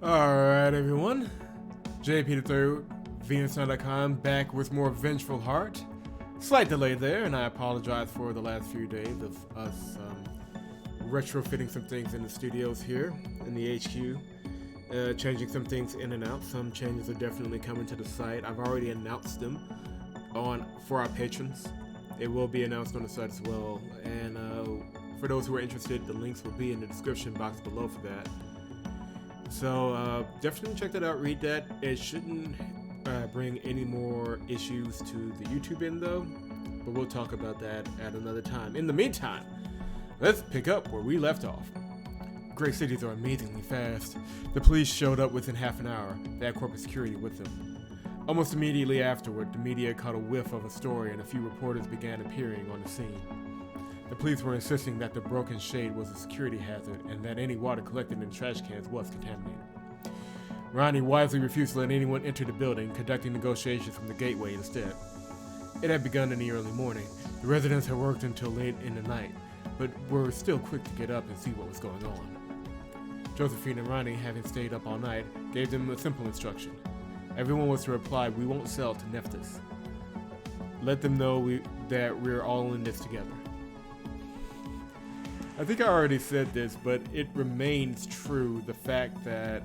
Alright, everyone. JP3, Venus.com, back with more Vengeful Heart. Slight delay there, and I apologize for the last few days of us retrofitting some things in the studios here in the HQ. Changing some things in and out. Some changes are definitely coming to the site. I've already announced them for our patrons. It will be announced on the site as well. And for those who are interested, the links will be in the description box below for that. So definitely check that out, read that. It shouldn't bring any more issues to the YouTube end though, but we'll talk about that at another time. In the meantime, let's pick up where we left off. Great cities are amazingly fast. The police showed up within half an hour. They had corporate security with them. Almost immediately afterward, the media caught a whiff of a story and a few reporters began appearing on the scene. The police were insisting that the broken shade was a security hazard and that any water collected in trash cans was contaminated. Ronnie wisely refused to let anyone enter the building, conducting negotiations from the gateway instead. It had begun in the early morning. The residents had worked until late in the night, but were still quick to get up and see what was going on. Josephine and Ronnie, having stayed up all night, gave them a simple instruction. Everyone was to reply, "We won't sell to Nephthys. Let them know that we're all in this together." I think I already said this, but it remains true, the fact that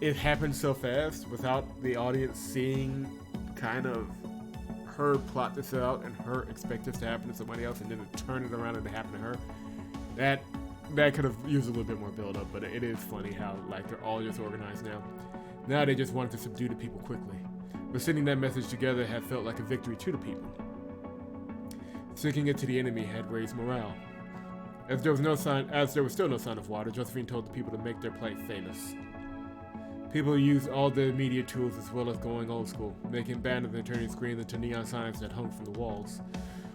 it happened so fast without the audience seeing kind of her plot this out and her expect this to happen to somebody else and then to turn it around and to happen to her. That could have used a little bit more build up, but it is funny how like they're all just organized now. Now they just wanted to subdue the people quickly. But sending that message together had felt like a victory to the people. Sticking it to the enemy had raised morale. As there was still no sign of water, Josephine told the people to make their plight famous. People used all the immediate tools as well as going old school, making banners and turning screens into neon signs that hung from the walls.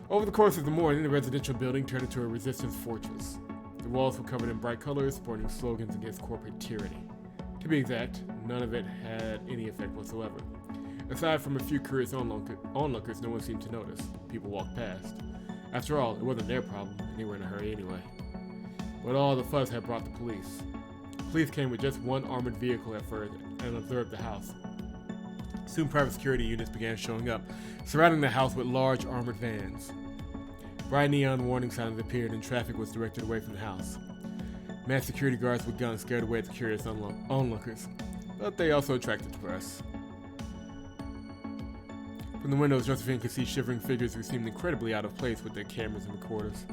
Over the course of the morning, the residential building turned into a resistance fortress. The walls were covered in bright colors, sporting slogans against corporate tyranny. To be exact, none of it had any effect whatsoever. Aside from a few curious onlookers, no one seemed to notice. People walked past. After all, it wasn't their problem, and they were in a hurry anyway. But all the fuss had brought the police. Police came with just one armored vehicle at first and observed the house. Soon private security units began showing up, surrounding the house with large armored vans. Bright neon warning signs appeared and traffic was directed away from the house. Masked security guards with guns scared away the curious onlookers, but they also attracted the press. From the windows, Josephine could see shivering figures who seemed incredibly out of place with their cameras and recorders.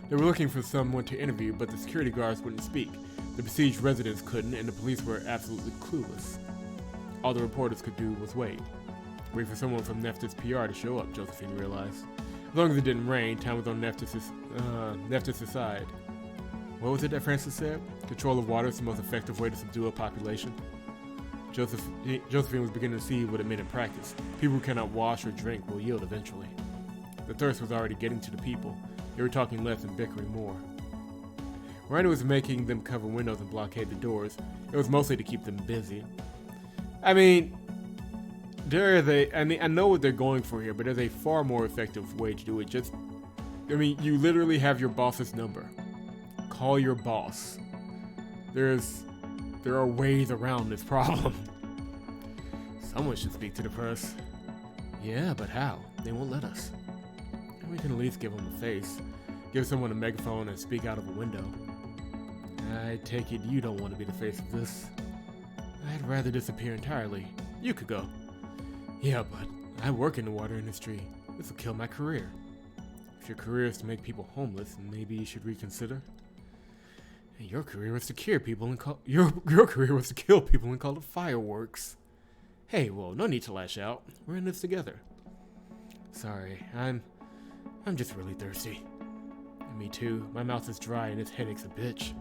They were looking for someone to interview, but the security guards wouldn't speak. The besieged residents couldn't, and the police were absolutely clueless. All the reporters could do was wait. Wait for someone from Nephthys PR to show up, Josephine realized. As long as it didn't rain, time was on Nephthys' side. What was it that Francis said? Control of water is the most effective way to subdue a population. Josephine was beginning to see what it meant in practice. People who cannot wash or drink will yield eventually. The thirst was already getting to the people. They were talking less and bickering more. Ronnie was making them cover windows and blockade the doors. It was mostly to keep them busy. I mean, I know what they're going for here, but there's a far more effective way to do it. You literally have your boss's number. Call your boss. There are ways around this problem. Someone should speak to the press. Yeah, but how? They won't let us. We can at least give them a face. Give someone a megaphone and speak out of a window. I take it you don't want to be the face of this. I'd rather disappear entirely. You could go. Yeah, but I work in the water industry. This will kill my career. If your career is to make people homeless, maybe you should reconsider. Your career was to kill people and call it fireworks. Hey, well, no need to lash out. We're in this together. Sorry, I'm just really thirsty. Me too. My mouth is dry and this headache's a bitch.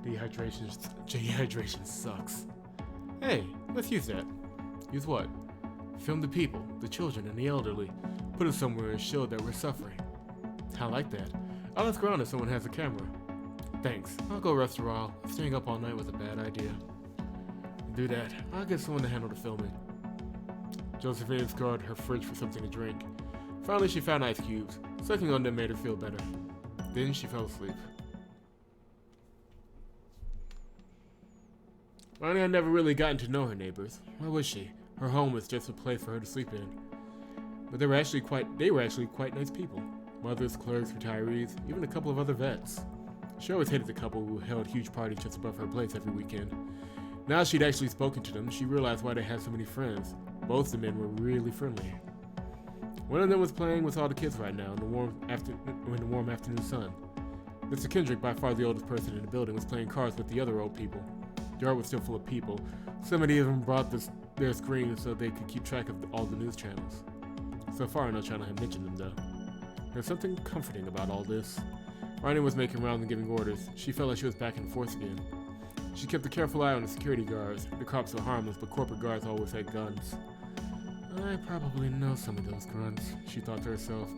Dehydration sucks. Hey, let's use that. Use what? Film the people, the children, and the elderly. Put us somewhere and show that we're suffering. I like that. I'll ask around if someone has a camera. Thanks. I'll go rest a while. Staying up all night was a bad idea. Do that. I'll get someone to handle the filming. Josephine scoured her fridge for something to drink. Finally, she found ice cubes. Sucking on them made her feel better. Then she fell asleep. Ronnie had never really gotten to know her neighbors. Why was she? Her home was just a place for her to sleep in. But they were actually quite nice people. Mothers, clerks, retirees, even a couple of other vets. She always hated the couple who held huge parties just above her place every weekend. Now she'd actually spoken to them, she realized why they had so many friends. Both the men were really friendly. One of them was playing with all the kids right now in the warm afternoon sun. Mr. Kendrick, by far the oldest person in the building, was playing cards with the other old people. The yard was still full of people. So many of them brought their screens so they could keep track of all the news channels. So far, no channel had mentioned them, though. There's something comforting about all this. Ronnie was making rounds and giving orders. She felt like she was back in force again. She kept a careful eye on the security guards. The cops were harmless, but corporate guards always had guns. I probably know some of those grunts, she thought to herself.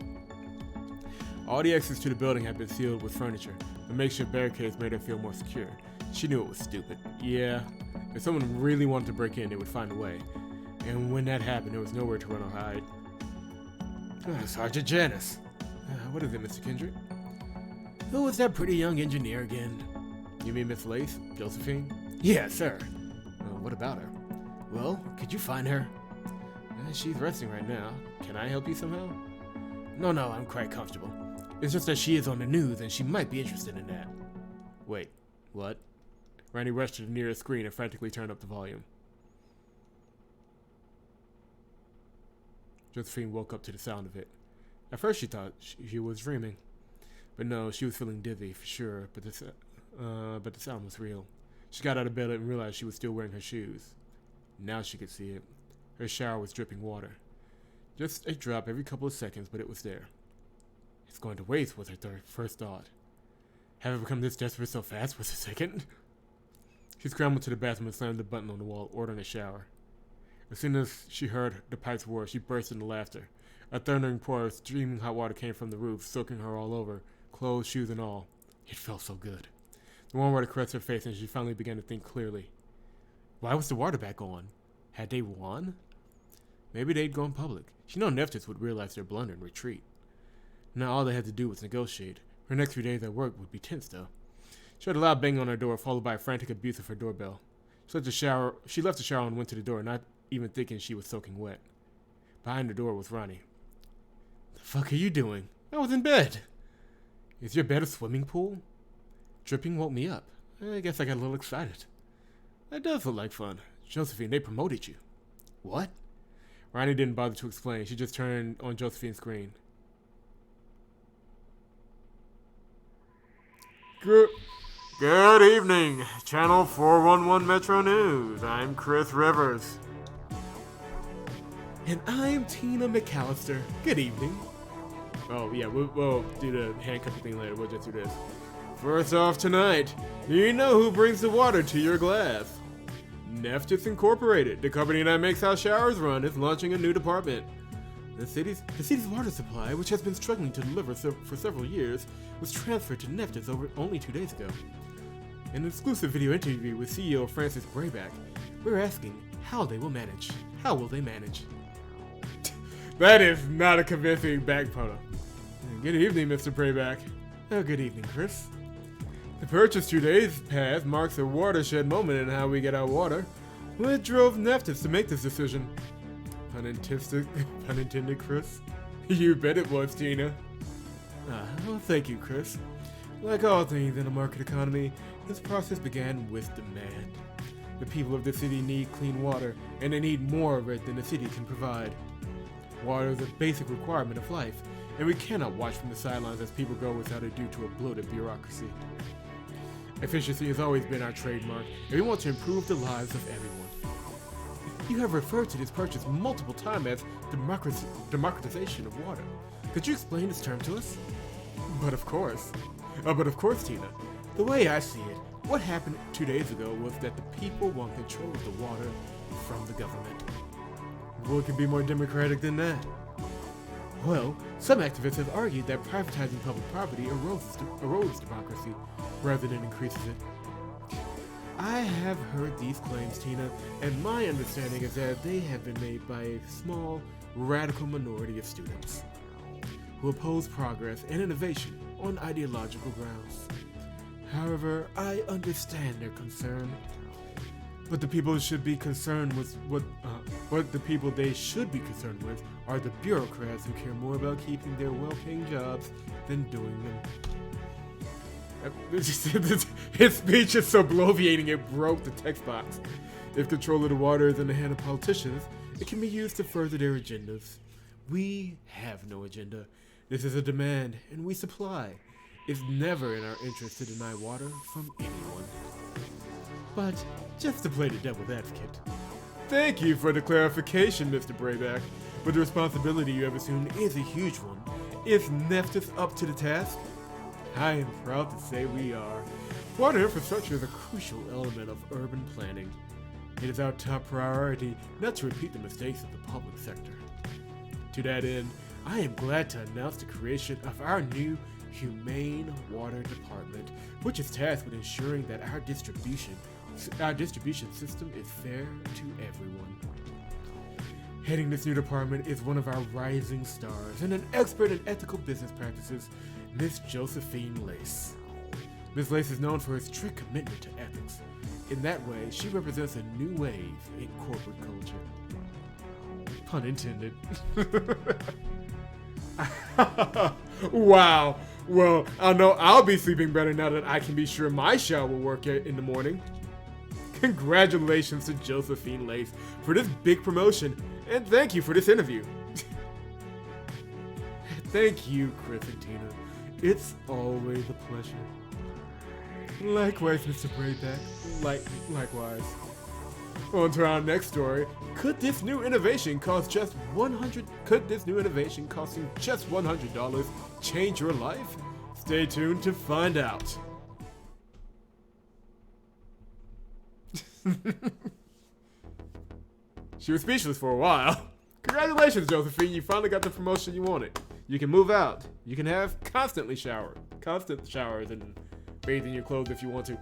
All the exits to the building had been sealed with furniture. The makeshift barricades made her feel more secure. She knew it was stupid. Yeah, if someone really wanted to break in, they would find a way. And when that happened, there was nowhere to run or hide. Sergeant Janice. What is it, Mr. Kendrick? Who was that pretty young engineer again? You mean Miss Lace? Josephine? Yeah, sir. What about her? Well, could you find her? She's resting right now. Can I help you somehow? No, I'm quite comfortable. It's just that she is on the news and she might be interested in that. Wait, what? Randy rushed to the nearest screen and frantically turned up the volume. Josephine woke up to the sound of it. At first she thought she was dreaming. But no, she was feeling dizzy for sure, but the sound was real. She got out of bed and realized she was still wearing her shoes. Now she could see it. Her shower was dripping water. Just a drop every couple of seconds, but it was there. It's going to waste, was her first thought. Have I become this desperate so fast? Was a second? She scrambled to the bathroom and slammed the button on the wall, ordering a shower. As soon as she heard the pipes roar, she burst into laughter. A thundering pour of steaming hot water came from the roof, soaking her all over, clothes, shoes, and all. It felt so good. The warm water caressed her face, and she finally began to think clearly. Why was the water back on? Had they won? Maybe they'd gone public. She knew Nephthys would realize their blunder and retreat. Now all they had to do was negotiate. Her next few days at work would be tense, though. She heard a loud bang on her door, followed by a frantic abuse of her doorbell. She left the shower and went to the door, not even thinking she was soaking wet. Behind the door was Ronnie. The fuck are you doing? I was in bed. Is your bed a swimming pool? Dripping woke me up. I guess I got a little excited. That does look like fun. Josephine, they promoted you. What? Ronnie didn't bother to explain. She just turned on Josephine's screen. Good evening, Channel 411 Metro News. I'm Chris Rivers. And I'm Tina McAllister. Good evening. Oh, yeah, we'll do the handcuffing thing later. We'll just do this. First off tonight, do you know who brings the water to your glass? Nephthys Incorporated, the company that makes how showers run, is launching a new department. The city's water supply, which has been struggling to deliver for several years, was transferred to Nephthys only 2 days ago. In an exclusive video interview with CEO Francis Brayback, we're asking how they will manage. How will they manage? That is not a convincing back photo. Good evening, Mr. Brayback. Oh, good evening, Chris. The purchase 2 days past marks a watershed moment in how we get our water. What drove Nephthys to make this decision? Pun intended, Chris. You bet it was, Tina. Well, thank you, Chris. Like all things in a market economy, this process began with demand. The people of the city need clean water, and they need more of it than the city can provide. Water is a basic requirement of life, and we cannot watch from the sidelines as people go without it due to a bloated bureaucracy. Efficiency has always been our trademark, and we want to improve the lives of everyone. You have referred to this purchase multiple times as democratization of water. Could you explain this term to us? But of course, Tina. The way I see it, what happened 2 days ago was that the people want control of the water from the government. What could be more democratic than that? Well, some activists have argued that privatizing public property erodes democracy rather than increases it. I have heard these claims, Tina, and my understanding is that they have been made by a small, radical minority of students who oppose progress and innovation on ideological grounds. However, I understand their concern. But the people should be concerned with what the people they should be concerned with are the bureaucrats who care more about keeping their well-paying jobs than doing them. His speech is so bloviating it broke the text box. If control of the water is in the hand of politicians, it can be used to further their agendas. We have no agenda. This is a demand, and we supply. It's never in our interest to deny water from anyone. But just to play the devil's advocate, thank you for the clarification, Mr. Brayback, but the responsibility you have assumed is a huge one. Is Nephthys up to the task? I am proud to say we are. Water infrastructure is a crucial element of urban planning. It is our top priority not to repeat the mistakes of the public sector. To that end, I am glad to announce the creation of our new Humane Water Department, which is tasked with ensuring that our distribution system is fair to everyone. Heading this new department is one of our rising stars and an expert in ethical business practices, Miss Josephine Lace. Ms. Lace is known for her strict commitment to ethics. In that way, she represents a new wave in corporate culture. Pun intended. Wow. Well, I know I'll be sleeping better now that I can be sure my shower will work in the morning. Congratulations to Josephine Lace for this big promotion, and thank you for this interview. Thank you, Chris and Tina. It's always a pleasure. Likewise, Mr. Brayback. Likewise. On to our next story. Could this new innovation costing just $100 change your life? Stay tuned to find out. She was speechless for a while. Congratulations, Josephine. You finally got the promotion you wanted. You can move out. You can have constant showers and bathe in your clothes if you want to.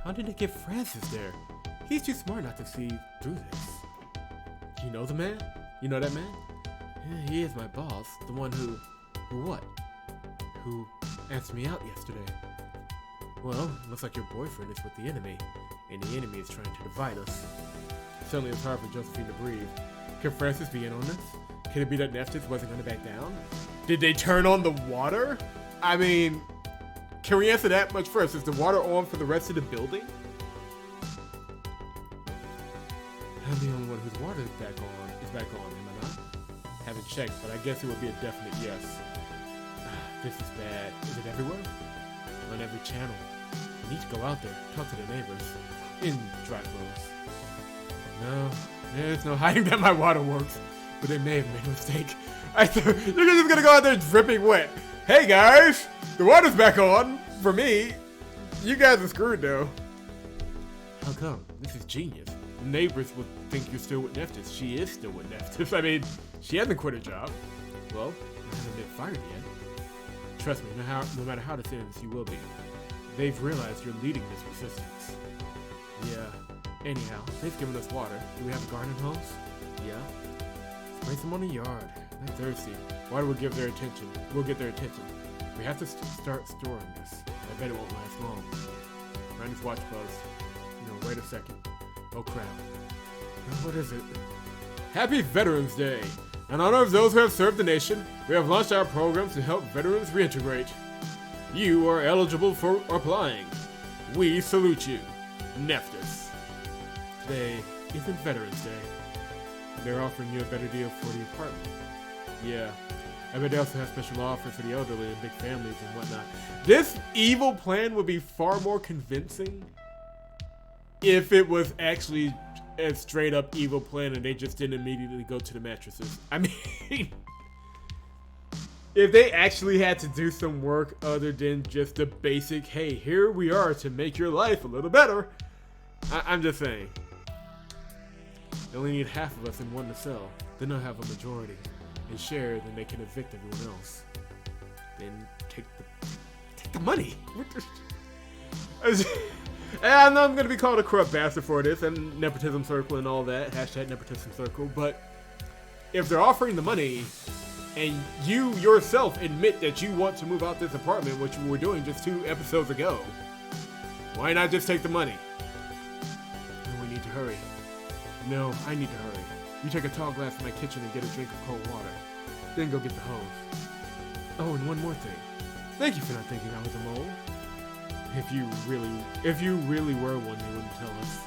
How did they get Francis there? He's too smart not to see through this. You know the man? You know that man? Yeah, he is my boss. The one who what? Who asked me out yesterday. Well, looks like your boyfriend is with the enemy, and the enemy is trying to divide us. Certainly it's hard for Josephine to breathe. Could Francis be in on this? Could it be that Nephthys wasn't going to back down? Did they turn on the water? I mean, can we answer that much first? Is the water on for the rest of the building? I'm the only one whose water is back on, am I not? Haven't checked, but I guess it would be a definite yes. This is bad. Is it everywhere? On every channel. I need to go out there, talk to the neighbors. In dry clothes. No, there's no hiding that my water works. But they may have made a mistake. You're just gonna go out there dripping wet. Hey guys, the water's back on. For me. You guys are screwed though. How come? This is genius. The neighbors would think you're still with Nephthys. She is still with Nephthys. I mean, she hasn't quit her job. Well, she hasn't been fired yet. Trust me, no matter how this ends, you will be. They've realized you're leading this resistance. Yeah. Anyhow, they've given us water. Do we have a garden hose? Yeah. Spray some on the yard. They're thirsty. Water will give their attention. We'll get their attention. We have to start storing this. I bet it won't last long. Find his watch close. No, wait a second. Oh crap. What is it? Happy Veterans Day! In honor of those who have served the nation, we have launched our programs to help veterans reintegrate. You are eligible for applying. We salute you. Nephthys. Today isn't Veterans Day. They're offering you a better deal for the apartment. Yeah. I bet they also have special offers for the elderly and big families and whatnot. This evil plan would be far more convincing if it was actually a straight up evil plan and they just didn't immediately go to the mattresses. I mean, if they actually had to do some work other than just the basic, hey, here we are to make your life a little better. I'm just saying. They only need half of us and one to sell. Then they'll have a majority. And share, then they can evict everyone else. Then take the money. And I know I'm gonna be called a corrupt bastard for this and nepotism circle and all that. Hashtag nepotism circle. But if they're offering the money and you yourself admit that you want to move out this apartment, which we were doing just 2 episodes ago, why not just take the money? need to hurry. No, I need to hurry. You take a tall glass from my kitchen and get a drink of cold water. Then go get the hose. Oh, and one more thing. Thank you for not thinking I was a mole. If you really were one, you wouldn't tell us.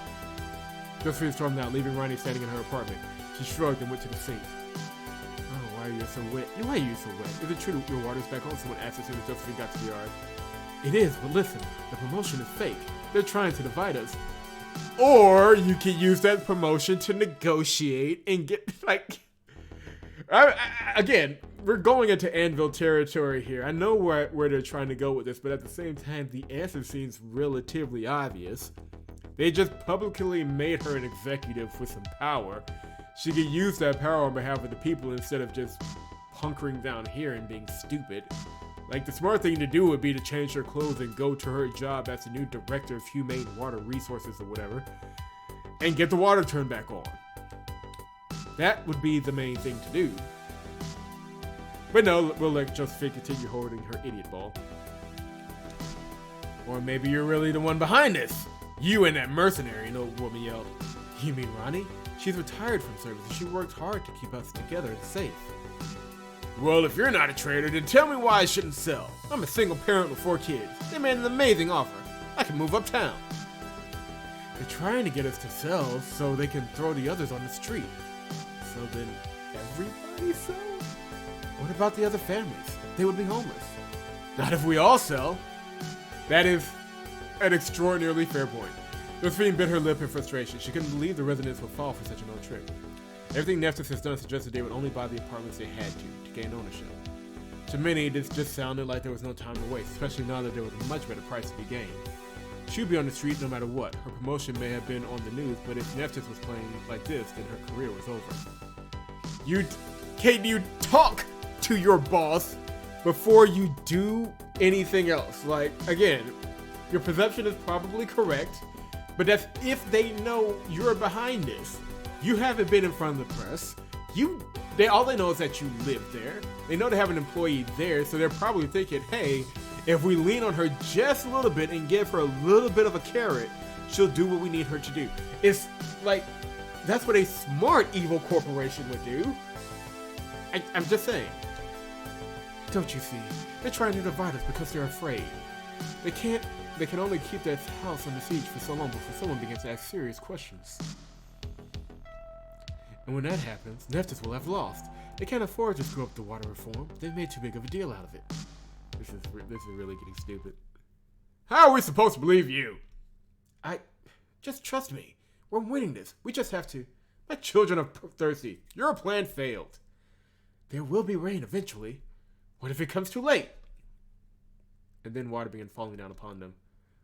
Josephine stormed out, leaving Ronnie standing in her apartment. She shrugged and went to the sink. Oh, why are you so wet? Why are you so wet? Is it true that your water's back on? Someone asked as soon as Josephine got to the yard. It is, but listen, the promotion is fake. They're trying to divide us. Or you can use that promotion to negotiate and get, like... Again, we're going into Anvil territory here. I know where they're trying to go with this, but at the same time, the answer seems relatively obvious. They just publicly made her an executive with some power. She could use that power on behalf of the people instead of just hunkering down here and being stupid. Like, the smart thing to do would be to change her clothes and go to her job as the new director of humane water resources or whatever, and get the water turned back on. That would be the main thing to do. But no, we'll let Josephine continue holding her idiot ball. Or maybe you're really the one behind this. You and that mercenary, an old woman yelled. You mean Ronnie? She's retired from service and she worked hard to keep us together and safe. Well, if you're not a traitor, then tell me why I shouldn't sell. I'm a single parent with 4 kids. They made an amazing offer. I can move uptown. They're trying to get us to sell so they can throw the others on the street. So then everybody sells? What about the other families? They would be homeless. Not if we all sell. That is an extraordinarily fair point. Josephine bit her lip in frustration. She couldn't believe the residents would fall for such an old trick. Everything Neftis has done suggested they would only buy the apartments they had to gain ownership. To many, this just sounded like there was no time to waste, especially now that there was a much better price to be gained. She would be on the street no matter what. Her promotion may have been on the news, but if Neftis was playing like this, then her career was over. Can you talk to your boss before you do anything else? Like, again, your perception is probably correct, but that's if they know you're behind this. You haven't been in front of the press. All they know is that you live there. They know they have an employee there, so they're probably thinking, hey, if we lean on her just a little bit and give her a little bit of a carrot, she'll do what we need her to do. It's like, that's what a smart evil corporation would do. I'm just saying. Don't you see? They're trying to divide us because they're afraid. They can only keep their house under siege for so long before someone begins to ask serious questions. And when that happens, Neftis will have lost. They can't afford to screw up the water reform. They've made too big of a deal out of it. This is really getting stupid. How are we supposed to believe you? Just trust me. We're winning this. We just have to. My children are thirsty. Your plan failed. There will be rain eventually. What if it comes too late? And then water began falling down upon them.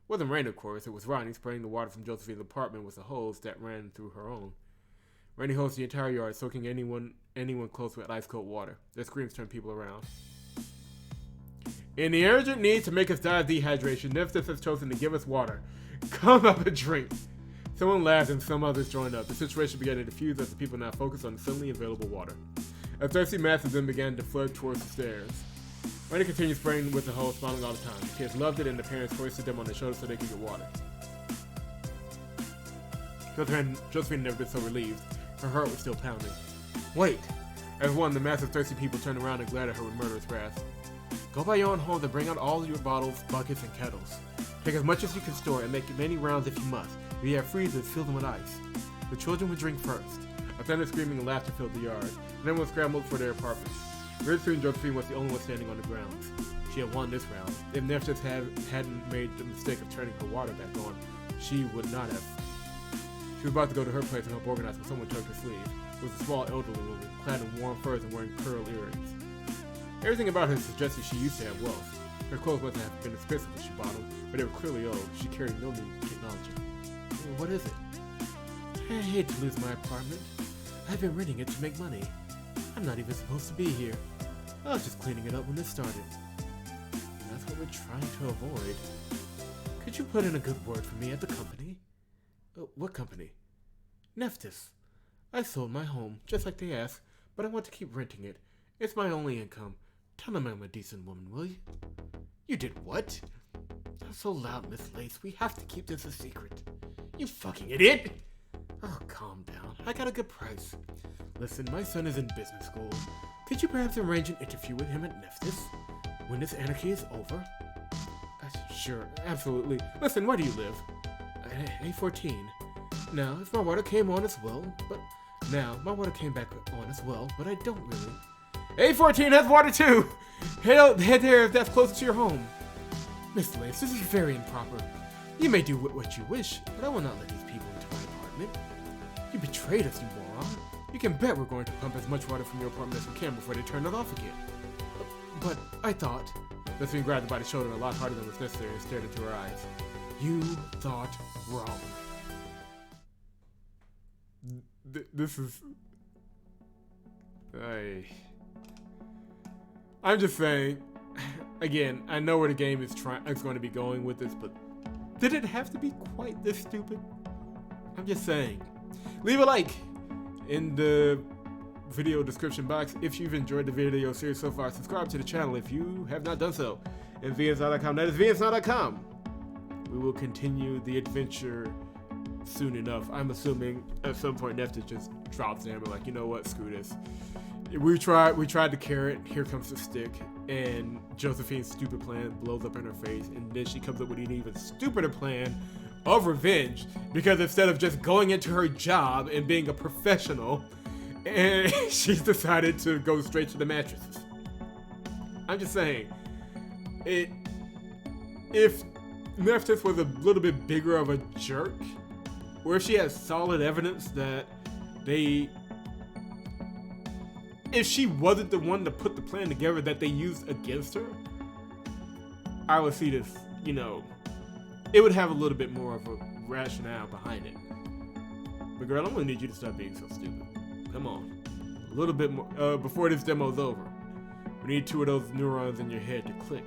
It wasn't rain, of course. It was Ronnie spraying the water from Josephine's apartment with a hose that ran through her own. Ronnie hosed the entire yard, soaking anyone close with ice-cold water. Their screams turned people around. In the urgent need to make us die of dehydration, Neftis has chosen to give us water. Come up and drink. Someone laughed and some others joined up. The situation began to diffuse as the people now focused on the suddenly available water. A thirsty mass of them began to flood towards the stairs. Ronnie continued spraying with the hose, smiling all the time. The kids loved it and the parents hoisted them on their shoulders so they could get water. Josephine never been so relieved. Her heart was still pounding. Wait! As one, the mass of thirsty people turned around and glared at her with murderous wrath. Go by your own home and bring out all your bottles, buckets, and kettles. Take as much as you can store and make many rounds if you must. If you have freezers, fill them with ice. The children will drink first. A thunder screaming and laughter filled the yard, and everyone scrambled for their apartments. Very soon, Josephine was the only one standing on the ground. She had won this round. If Neftis hadn't made the mistake of turning her water back on, she would not have. She was about to go to her place and help organize when someone tugged her sleeve. It was a small elderly woman, clad in warm furs and wearing pearl earrings. Everything about her suggested she used to have wealth. Her clothes must have been expensive when she bought them, but they were clearly old. She carried no new technology. Well, what is it? I hate to lose my apartment. I've been renting it to make money. I'm not even supposed to be here. I was just cleaning it up when this started. That's what we're trying to avoid. Could you put in a good word for me at the company? What company? Neftis. I sold my home, just like they asked, but I want to keep renting it. It's my only income. Tell them I'm a decent woman, will you? You did what? Not so loud, Miss Lace. We have to keep this a secret. You fucking idiot! Oh, calm down. I got a good price. Listen, my son is in business school. Could you perhaps arrange an interview with him at Nephthys when this anarchy is over? Sure, absolutely. Listen, where do you live? A14. Now, if my water came on as well, but my water came back on as well, but I don't really. A14 has water too! Head there if that's closer to your home. Miss Lace, this is very improper. You may do what you wish, but I will not let these people into my apartment. You betrayed us, you moron. You can bet we're going to pump as much water from your apartment as we can before they turn it off again. But I thought. Josephine grabbed her by the shoulder a lot harder than was necessary and stared into her eyes. You thought wrong. This is... I'm just saying, again, I know where the game is going to be going with this, but did it have to be quite this stupid? I'm just saying. Leave a like in the video description box if you've enjoyed the video series so far. Subscribe to the channel if you have not done so. And VNSNow.com, that is VNSNow.com. We will continue the adventure soon enough. I'm assuming at some point Nephthys just drops in and we're like, you know what, screw this. We tried the carrot, here comes the stick, and Josephine's stupid plan blows up in her face, and then she comes up with an even stupider plan of revenge, because instead of just going into her job and being a professional, and she's decided to go straight to the mattresses. I'm just saying, if Nephthys was a little bit bigger of a jerk, or if she has solid evidence that if she wasn't the one to put the plan together that they used against her, I would see this, it would have a little bit more of a rationale behind it. But girl, I'm gonna need you to stop being so stupid. Come on. A little bit more, before this demo's over. We need 2 of those neurons in your head to click.